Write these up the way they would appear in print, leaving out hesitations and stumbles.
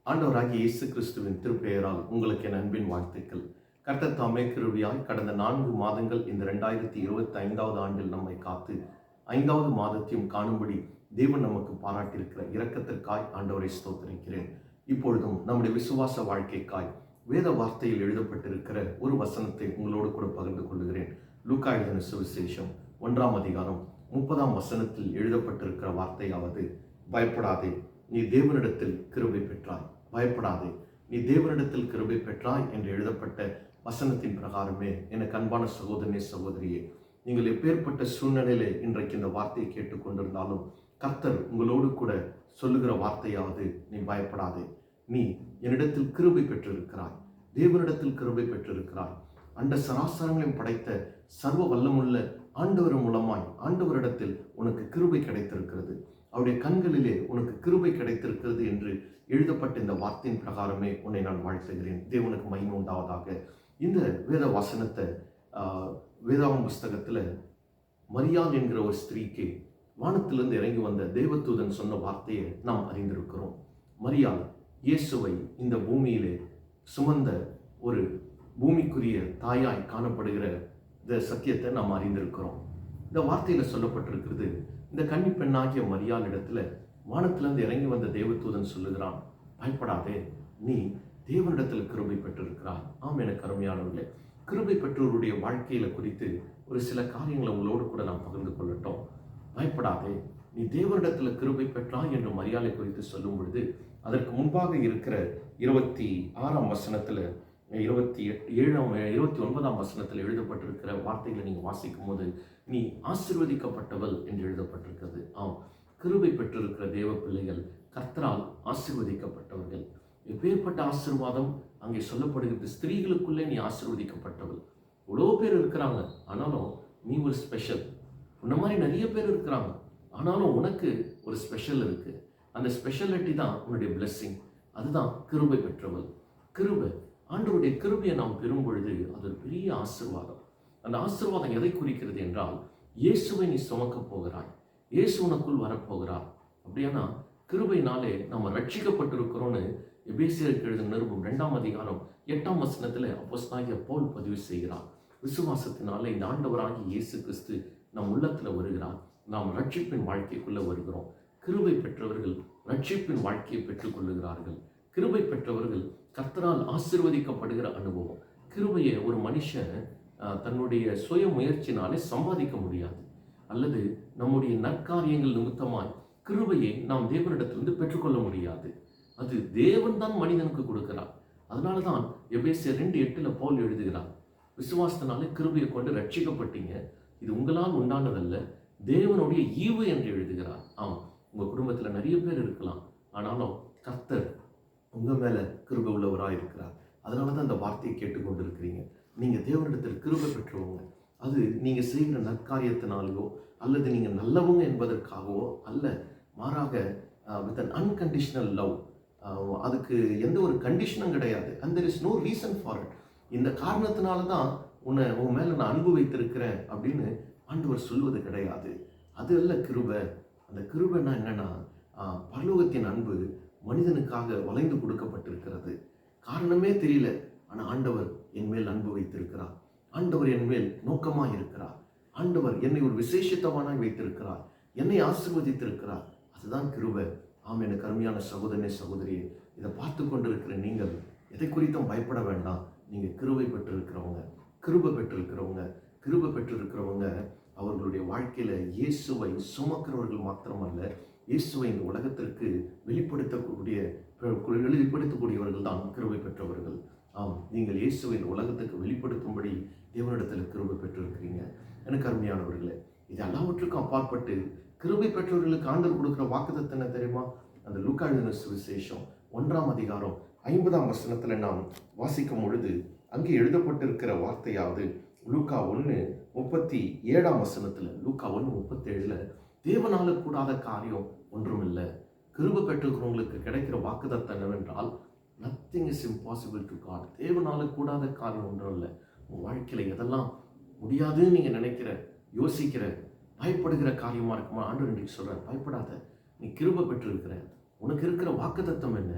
ஆண்டவராகிய இயேசு கிறிஸ்துவின் திருப்பெயரால் உங்களுக்கு என் அன்பின் வாழ்த்துக்கள். கர்த்தர் தாமே கிருபையாய் கடந்த 4 மாதங்கள் இந்த 2025வது ஆண்டில் நம்மை காத்து 5வது மாதத்தையும் காணும்படி தேவன் நமக்கு பாராட்டியிருக்கிற இரக்கத்திற்காய் ஆண்டவரை ஸ்தோத்திரிக்கிறேன். இப்பொழுதும் நம்முடைய விசுவாச வாழ்க்கைக்காய் வேத வார்த்தையில் எழுதப்பட்டிருக்கிற ஒரு வசனத்தை உங்களோடு கூட பகிர்ந்து கொள்கிறேன். லூக்கா எழுதின சுவிசேஷம் 1ஆம் அதிகாரம் 30ஆம் வசனத்தில் எழுதப்பட்டிருக்கிற வார்த்தையாவது, பயப்படாதே, நீ தேவனிடத்தில் கிருபை பெற்றாய். பயப்படாதே, நீ தேவனிடத்தில் கிருபை பெற்றாய் என்று எழுதப்பட்ட வசனத்தின் பிரகாரமே எனக்கு அன்பான சகோதரனே, சகோதரியே, நீங்கள் எப்பேற்பட்ட சூழ்நிலையிலே இன்றைக்கு இந்த வார்த்தையை கேட்டுக்கொண்டிருந்தாலும் கர்த்தர் உங்களோடு கூட சொல்லுகிற வார்த்தையாவது, நீ பயப்படாதே, நீ என்னிடத்தில் கிருபை பெற்றிருக்கிறாய், தேவனிடத்தில் கிருபை பெற்றிருக்கிறாய். அண்ட சராசரங்களையும் படைத்த சர்வ வல்லமுள்ள ஆண்டவர் மூலமாய் ஆண்டவரிடத்தில் உனக்கு கிருபை கிடைத்திருக்கிறது, அவருடைய கண்களிலே உனக்கு கிருபை கிடைத்திருக்கிறது என்று எழுதப்பட்ட இந்த வார்த்தையின் பிரகாரமே உன்னை நான் வாழ்த்துகிறேன். தேவனுக்கு மகிமை உண்டாவதாக. இந்த வேத வசனத்தை வேதாகம் புஸ்தகத்தில் மரியாள் என்கிற ஒரு ஸ்திரீக்கு வானத்திலிருந்து இறங்கி வந்த தேவதூதன் சொன்ன வார்த்தையை நாம் அறிந்திருக்கிறோம். மரியாள் இயேசுவை இந்த பூமியிலே சுமந்த ஒரு பூமிக்குரிய தாயாய் காணப்படுகிற இந்த சத்தியத்தை நாம் அறிந்திருக்கிறோம். இந்த வார்த்தையில சொல்லப்பட்டிருக்கிறது, இந்த கன்னி பெண்ணாகிய மரியாள் இடத்துல வானத்திலிருந்து இறங்கி வந்த தேவதூதன் சொல்லுகிறான், பயப்படாதே, நீ தேவனிடத்தில் கிருபை பெற்றிருக்கிறாய். ஆம், எனக்கு அருமையானவர்களே, கிருபை பெற்றோருடைய வாழ்க்கையில குறித்து ஒரு சில காரியங்களை உங்களோடு கூட நாம் பகிர்ந்து கொள்ளட்டும். பயப்படாதே, நீ தேவனிடத்தில் கிருபை பெற்றாய் என்று மரியாளை குறித்து சொல்லும் பொழுது அதற்கு முன்பாக இருக்கிற 26ஆம் வசனத்துல 29ஆம் வசனத்தில் எழுதப்பட்டிருக்கிற வார்த்தைகளை நீங்கள் வாசிக்கும் போது, நீ ஆசீர்வதிக்கப்பட்டவள் என்று எழுதப்பட்டிருக்கிறது. ஆம், கிருபை பெற்றிருக்கிற தேவ பிள்ளைகள் கர்த்தரால் ஆசீர்வதிக்கப்பட்டவர்கள். எப்பேற்பட்ட ஆசீர்வாதம் அங்கே சொல்லப்படுகிறது. ஸ்திரீகளுக்குள்ளே நீ ஆசீர்வதிக்கப்பட்டவள். இவ்வளோ பேர் இருக்கிறாங்க, ஆனாலும் நீ ஒரு ஸ்பெஷல். உன்ன மாதிரி நிறைய பேர் இருக்கிறாங்க, ஆனாலும் உனக்கு ஒரு ஸ்பெஷல் இருக்கு. அந்த ஸ்பெஷாலிட்டி தான் உன்னுடைய பிளெஸ்ஸிங். அதுதான் கிருபை பெற்றவள். கிருபை, ஆண்டவருடைய கிருபையை நாம் பெறும் பொழுது அது ஒரு பெரிய ஆசீர்வாதம். அந்த ஆசீர்வாதம் எதை குறிக்கிறது என்றால், இயேசுவை நீ சுமக்க போகிறாய், இயேசு உனக்குள் வரப்போகிறார். அப்படியானா கிருபையினாலே நம்ம ரட்சிக்கப்பட்டிருக்கிறோன்னு எபேசியருக்கு எழுதின நிருபம் 2ஆம் அதிகாரம் 8ஆம் வசனத்தில் அப்போஸ்தலனாகிய பவுல் பதிவு செய்கிறார். விசுவாசத்தினாலே இந்த ஆண்டவராகிய இயேசு கிறிஸ்து நம் உள்ளத்தில் வருகிறார். நாம் ரட்சிப்பின் வாழ்க்கைக்குள்ள வருகிறோம். கிருபை பெற்றவர்கள் ரட்சிப்பின் வாழ்க்கையை பெற்றுக் கொள்ளுகிறார்கள். கிருபை பெற்றவர்கள் கர்த்தரால் ஆசீர்வதிக்கப்படுகிற அனுபவம். கிருபையை ஒரு மனுஷன் தன்னுடைய சுய முயற்சினாலே சம்பாதிக்க முடியாது, அல்லது நம்முடைய நற்காரியங்கள் நிமித்தமாய் கிருபையை நாம் தேவனிடத்திலிருந்து பெற்றுக்கொள்ள முடியாது. அது தேவன் தான் மனிதனுக்கு கொடுக்கிறார். அதனால தான் எபேசியர் 2:8 பவுல் எழுதுகிறார், விசுவாசத்தினாலே கிருபையை கொண்டு ரட்சிக்கப்பட்டீங்க, இது உங்களால் உண்டானதல்ல, தேவனுடைய ஈவு என்று எழுதுகிறார். ஆம், உங்க குடும்பத்தில் நிறைய பேர் இருக்கலாம், ஆனாலும் கர்த்தர் உங்க மேல கிருபை உள்ளவராக இருக்கிறார். அதனால தான் அந்த வார்த்தையை கேட்டுக்கொண்டிருக்கிறீங்க. நீங்க தேவனிடத்தில் கிருபை பெற்றவங்க. அது நீங்க செய்கிற நற்காரியத்தினாலேயோ அல்லது நீங்க நல்லவங்க என்பதற்காகவோ அல்ல, மாறாக வித் அன் அன்கண்டிஷனல் லவ். அதுக்கு எந்த ஒரு கண்டிஷனும் கிடையாது. And there is no reason for it. இந்த காரணத்தினால தான் உன் மேல நான் அன்பு வைத்திருக்கிறேன் அப்படின்னு ஆண்டவர் சொல்வது கிடையாது. அது அல்ல கிருபை. அந்த கிருபைன்னா என்னன்னா, பரலோகத்தின் அன்பு மனிதனுக்காக வளைந்து கொடுக்கப்பட்டிருக்கிறது. காரணமே தெரியல, ஆனா ஆண்டவர் என் மேல் அன்பு வைத்திருக்கிறார், ஆண்டவர் என் மேல் நோக்கமாக இருக்கிறார், ஆண்டவர் என்னை ஒரு விசேஷித்தவனாய் வைத்திருக்கிறார், என்னை ஆசீர்வதித்திருக்கிறார். அதுதான் கிருபை. ஆம், எனக்கு அருமையான சகோதரனே, சகோதரியே, இதை பார்த்து கொண்டிருக்கிற நீங்கள் எதை குறித்தும் பயப்பட வேண்டாம். நீங்க கிருபை பெற்றிருக்கிறவங்க, கிருபை பெற்றிருக்கிறவங்க. கிருபை பெற்றிருக்கிறவங்க அவர்களுடைய வாழ்க்கையில இயேசுவை சுமக்கிறவர்கள் மாத்திரமல்ல, இயேசுவை இந்த உலகத்திற்கு வெளிப்படுத்தக்கூடியவர்கள் தான் கிருபை பெற்றவர்கள். ஆம், நீங்கள் இயேசுவை இந்த உலகத்துக்கு வெளிப்படுத்தும்படி தேவனிடத்தில் கிருபை பெற்றிருக்கிறீங்க. எனக்கு அருமையானவர்களே, இது எல்லாவற்றுக்கும் அப்பாற்பட்டு கிருபை பெற்றவர்களுக்கு ஆண்டவர் கொடுக்கிற வாக்குத்தத்தம் என்ன தெரியுமா? அந்த லூக்கா எழுதின சுவிசேஷம் 1ஆம் அதிகாரம் 50ஆம் வசனத்துல நாம் வாசிக்கும் பொழுது அங்கே எழுதப்பட்டிருக்கிற வார்த்தையாவது, லூக்கா 1:37ஆம் வசனத்துல, லூக்கா 1:37, தேவனால கூடாத காரியம் ஒன்றும் இல்லை. கிருபை பெற்றுக்கிறவங்களுக்கு கிடைக்கிற வாக்குத்தத்தம் என்னவென்றால், nothing is impossible to God. தேவனால கூடாத காரியம் ஒன்றும் இல்லை. உன் வாழ்க்கையில எதெல்லாம் முடியாதுன்னு நீங்க நினைக்கிற, யோசிக்கிற, பயப்படுகிற காரியமா இருக்குமா, ஆண்டவர் இன்றைக்கு சொல்றார், பயப்படாத, நீ கிருபை பெற்றிருக்கிற. உனக்கு இருக்கிற வாக்குத்தத்தம் என்ன?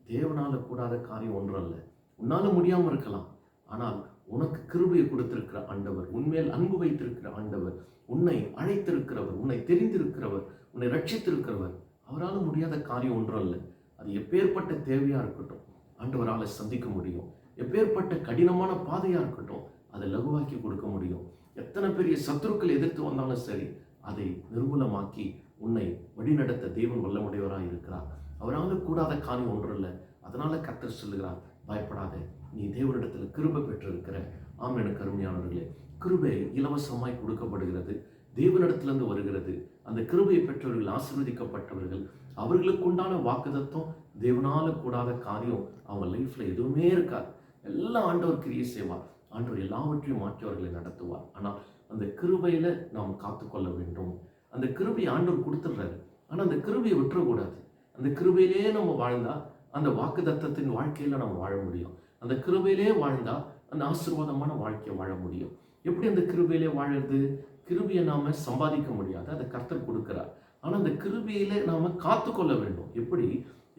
தேவனால கூடாத காரியம் ஒன்றும் இல்லை. உன்னால முடியாமல் இருக்கலாம், ஆனால் உனக்கு கிருபையை கொடுத்திருக்கிற ஆண்டவர், உன்மேல் அன்பு வைத்திருக்கிற ஆண்டவர், உன்னை அழைத்திருக்கிறவர், உன்னை தெரிந்திருக்கிறவர், உன்னை ரட்சித்திருக்கிறவர், அவரால் முடியாத காரியம் ஒன்றும் இல்லை. அது எப்பேற்பட்ட தேவையா இருக்கட்டும் ஆண்டவரால் சந்திக்க முடியும். எப்பேற்பட்ட கடினமான பாதையா இருக்கட்டும் அதை லகுவாக்கி கொடுக்க முடியும். எத்தனை பெரிய சத்துருக்கள் எதிர்த்து வந்தாலும் சரி, அதை நிர்மூலமாக்கி உன்னை வழிநடத்த தேவன் வல்லமுடையவராக இருக்கிறார். அவரால் கூடாத காரியம் ஒன்றும் இல்லை. அதனால கர்த்தர் சொல்லுகிறார், பயப்படாத, நீ தேவனிடத்தில் கிருபை பெற்றிருக்கிற. ஆம், எனக்கு அருமையானவர்களே, கிருபை இலவசமாய் கொடுக்கப்படுகிறது, தேவனிடத்திலிருந்து வருகிறது. அந்த கிருபையை பெற்றவர்கள் ஆசீர்வதிக்கப்பட்டவர்கள். அவர்களுக்கு உண்டான வாக்குத்தத்தம், தேவனால கூடாத காரியம் அவங்க லைஃப்ல எதுவுமே இருக்காது. எல்லாம் ஆண்டவர் கிரியை செய்வார். ஆண்டவர் எல்லாவற்றையும் மாற்றி அவர்களை நடத்துவார். ஆனால் அந்த கிருபையில நாம் காத்துக்கொள்ள வேண்டும். அந்த கிருபையை ஆண்டவர் கொடுத்துடுறாரு, ஆனால் அந்த கிருபையை விட்டுறக்கூடாது. அந்த கிருபையிலே நம்ம வாழ்ந்தா அந்த வாக்குத்தத்தத்தின் வாழ்க்கையில நம்ம வாழ முடியும். அந்த கிருபையிலே வாழ்ந்தா அந்த ஆசீர்வாதமான வாழ்க்கையை வாழ முடியும். எப்படி அந்த கிருபையிலே வாழறது? கிருபையை நாம சம்பாதிக்க முடியாது, அதை கர்த்தர் கொடுக்கிறார். ஆனால் அந்த கிருபையிலே நாம காத்துக்கொள்ள வேண்டும். எப்படி?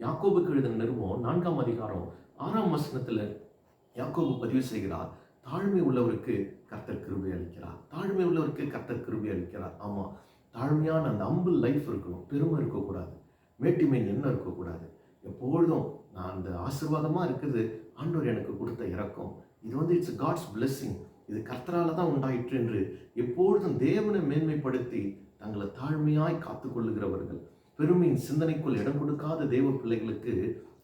யாக்கோபுக்கு எழுதின நிருபம் 4ஆம் அதிகாரம் 6ஆம் வசனத்துல யாக்கோபு பதிவு செய்கிறார், தாழ்மை உள்ளவருக்கு கர்த்தர் கிருபை அளிக்கிறார். தாழ்மை உள்ளவருக்கு கர்த்தர் கிருபை அளிக்கிறார். ஆமா, தாழ்மையான அந்த ஹம்பிள் லைஃப் இருக்கணும். பெருமை இருக்கக்கூடாது, மேட்டிமை எண்ணம் இருக்கக்கூடாது. எப்பொழுதும் நான் அந்த ஆசீர்வாதமா இருக்குது ஆண்டவர் எனக்கு கொடுத்த இரக்கம், இது இட்ஸ் காட்ஸ் பிளெஸிங், இது கர்த்தரால தான் உண்டாயிற்று என்று எப்பொழுதும் தேவனை மேன்மைப்படுத்தி தங்களை தாழ்மையாய் காத்துக்கொள்ளுகிறவர்கள், பெருமையின் சிந்தனைக்குள் இடம் கொடுக்காத தேவ பிள்ளைகளுக்கு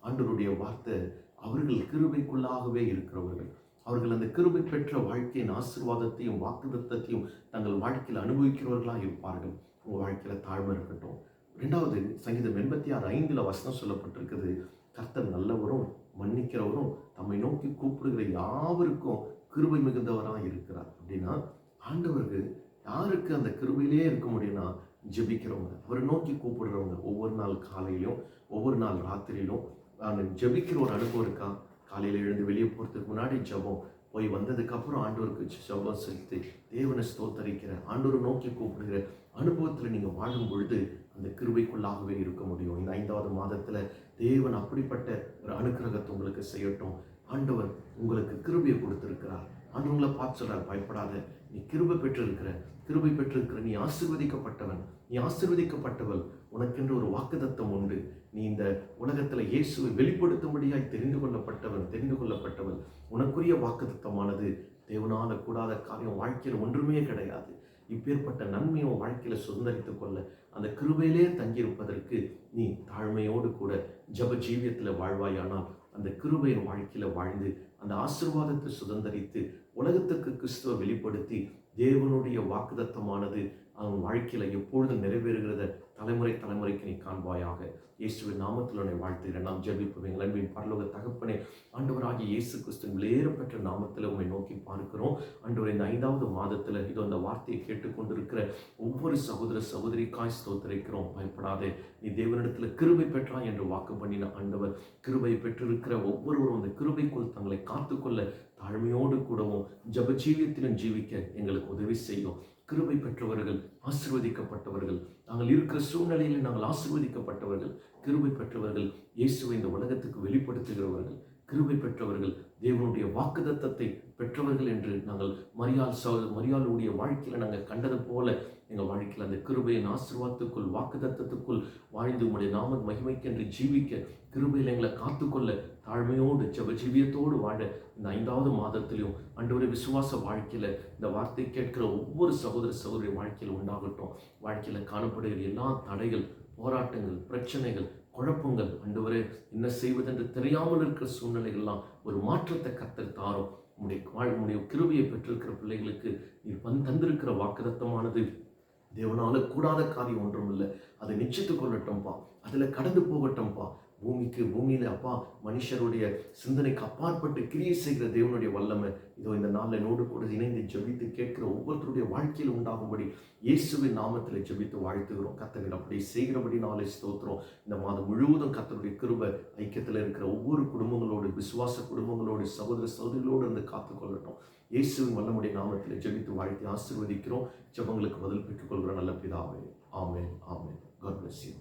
ஆண்டவருடைய வார்த்தை, அவர்கள் கிருபைக்குள்ளாகவே இருக்கிறவர்கள். அவர்கள் அந்த கிருபை பெற்ற வாழ்க்கையின் ஆசீர்வாதத்தையும் வாக்குத்தத்தத்தையும் தங்கள் வாழ்க்கையில் அனுபவிக்கிறவர்களாக இருப்பார்கள். உங்கள் வாழ்க்கையில் தாழ்மை இருக்கட்டும். 2வது சங்கீதம் 86:5 வசனம் சொல்லப்பட்டிருக்குது, கர்த்தர் நல்லவரும் மன்னிக்கிறவரும் தம்மை நோக்கி கூப்பிடுகிற யாவருக்கும் கிருபை மிகுந்தவராக இருக்கிறார். அப்படின்னா ஆண்டவருக்கு யாருக்கு அந்த கிருபையிலே இருக்க முடியும்னா, ஜெபிக்கிறவங்க, அவரை நோக்கி கூப்பிடுறவங்க. ஒவ்வொரு நாள் காலையிலும் ஒவ்வொரு நாள் ராத்திரியிலும் ஜெபிக்கிற ஒரு அனுபவம் இருக்கா? காலையில் எழுந்து வெளியே போகிறதுக்கு முன்னாடி ஜெபம், போய் வந்ததுக்கப்புறம் ஆண்டவருக்கு ஜெபம் செலுத்தி தேவனை ஸ்தோத்தரிக்கிற, ஆண்டவரை நோக்கி கூப்பிடுகிற அனுபவத்தில் நீங்கள் வாழும் பொழுது அந்த கிருபைக்குள்ளாகவே இருக்க முடியும். இந்த 5வது மாதத்தில் தேவன் அப்படிப்பட்ட ஒரு அனுக்கிரகத்தை உங்களுக்கு செய்யட்டும். ஆண்டவர் உங்களுக்கு கிருபையை கொடுத்திருக்கிறார். ஆண்டவர் உங்களை பார்த்து சொல்றார், பயப்படாத, நீ கிருபை பெற்றிருக்கிற, கிருபை பெற்றிருக்கிற, நீ ஆசீர்வதிக்கப்பட்டவன், நீ ஆசீர்வதிக்கப்பட்டவள், உனக்கென்று ஒரு வாக்குத்தத்தம் உண்டு. நீ இந்த உலகத்தில் இயேசுவை வெளிப்படுத்தும்படியாய் தெரிந்து கொள்ளப்பட்டவள். உனக்குரிய வாக்குத்தத்தமானது தேவனால கூடாத காரியம் வாழ்க்கையில் ஒன்றுமே கிடையாது. இப்பேற்பட்ட நன்மையை வாழ்க்கையில சுதந்திரித்துக் கொள்ள, அந்த கிருபையிலே தங்கியிருப்பதற்கு நீ தாழ்மையோடு கூட ஜப ஜீவியத்தில் வாழ்வாயானால், அந்த கிருபையின் வாழ்க்கையில வாழ்ந்து அந்த ஆசீர்வாதத்தை சுதந்திரித்து உலகத்துக்கு கிறிஸ்துவை வெளிப்படுத்தி தேவனுடைய வாக்குத்தத்தமானது அவன் வாழ்க்கையில எப்பொழுதும் நிறைவேறுகிறத தலைமுறைக்கு நீ காண்பாயாக. இயேசுவின் நாமத்தில் உன்னை வாழ்த்துகிறேன். நாம் ஜெபிப்போம். எங்கள் அன்பின் பரலோக தகப்பனே, ஆண்டவராகிய இயேசு கிறிஸ்துவின் விலையேறப்பெற்ற நாமத்தில் உம்மை நோக்கி பார்க்கிறோம். ஆண்டவரே, இந்த 5வது மாதத்தில் இதோ அந்த வார்த்தையை கேட்டுக்கொண்டிருக்கிற ஒவ்வொரு சகோதர சகோதரிக்காய் ஸ்தோத்திரிக்கிறோம். பயப்படாதே, நீ தேவனிடத்தில் கிருபை பெற்றாய் என்று வாக்கு பண்ணின ஆண்டவர், கிருபை பெற்றிருக்கிற ஒவ்வொருவரும் அந்த கிருபைக்குள் தங்களை காத்துக்கொள்ள தாழ்மையோடு கூடவும் ஜப ஜீவியத்திலும் ஜீவிக்க எங்களுக்கு உதவி செய்யும். கிருபை பெற்றவர்கள் ஆசீர்வதிக்கப்பட்டவர்கள், நாங்கள் இருக்கிற சூழ்நிலையில் நாங்கள் ஆசீர்வதிக்கப்பட்டவர்கள், கிருபை பெற்றவர்கள், இயேசுவை இந்த உலகத்துக்கு வெளிப்படுத்துகிறவர்கள், கிருபை பெற்றவர்கள், தேவனுடைய வாக்குத்தத்தத்தை பெற்றவர்கள் என்று நாங்கள் மரியாளுடைய வாழ்க்கையில் நாங்கள் கண்டது போல எங்கள் வாழ்க்கையில் அந்த கிருபையின் ஆசீர்வாதத்துக்குள் வாக்குத்தத்தத்துக்குள் வாழ்ந்து உங்களுடைய நாம மகிமைக்கென்று ஜீவிக்க கிருபையில் எங்களை காத்துக்கொள்ள தாழ்மையோடு ஜப ஜீவியத்தோடு வாழ இந்த 5வது மாதத்திலையும் ஆண்டவரே விசுவாச வாழ்க்கையில இந்த வார்த்தை கேட்கிற ஒவ்வொரு சகோதர சகோதரி வாழ்க்கையில் உண்டாகட்டும். வாழ்க்கையில காணப்படுகிற எல்லா தடைகள், போராட்டங்கள், பிரச்சனைகள், குழப்பங்கள், ஆண்டவரே என்ன செய்வதென்று தெரியாமல் இருக்கிற சூழ்நிலைகள்லாம் ஒரு மாற்றத்தை கர்த்தர் தாரும். உம்முடைய கிருபையை பெற்றிருக்கிற பிள்ளைகளுக்கு நீர் தந்திருக்கிற வாக்குத்தத்தமானது தேவனால கூடாத காரியம் ஒன்றும் இல்லை. அதை நிச்சயித்துக் கொள்ளட்டும்பா, அதுல கடந்து போகட்டும்பா. பூமியில அப்பா மனுஷருடைய சிந்தனைக்கு அப்பாற்பட்டு கிரியை செய்கிற தேவனுடைய வல்லமை இதோ இந்த நாளில் என்னோடு கூட இணைந்து ஜெபித்து கேட்கிற ஒவ்வொருத்தருடைய வாழ்க்கையில் உண்டாகும்படி இயேசுவின் நாமத்தில் ஜெபித்து வாழ்த்துகிறோம். கர்த்தர் அப்படி செய்கிறபடி நாளை ஸ்தோத்திரம். இந்த மாதம் முழுவதும் கர்த்தருடைய கிருபை ஐக்கியத்தில் இருக்கிற ஒவ்வொரு குடும்பங்களோடு, விசுவாச குடும்பங்களோடு, சகோதர சகோதரிகளோடு இருந்து காத்துக்கொள்ளட்டும். இயேசுவின் வல்லமுடைய நாமத்தில் ஜெபித்து வாழ்த்தி ஆசீர்வதிக்கிறோம். ஜெபங்களுக்கு பதில் பெற்றுக் கொள்கிற நல்ல பிதாவே. ஆமென், ஆமென். God bless you.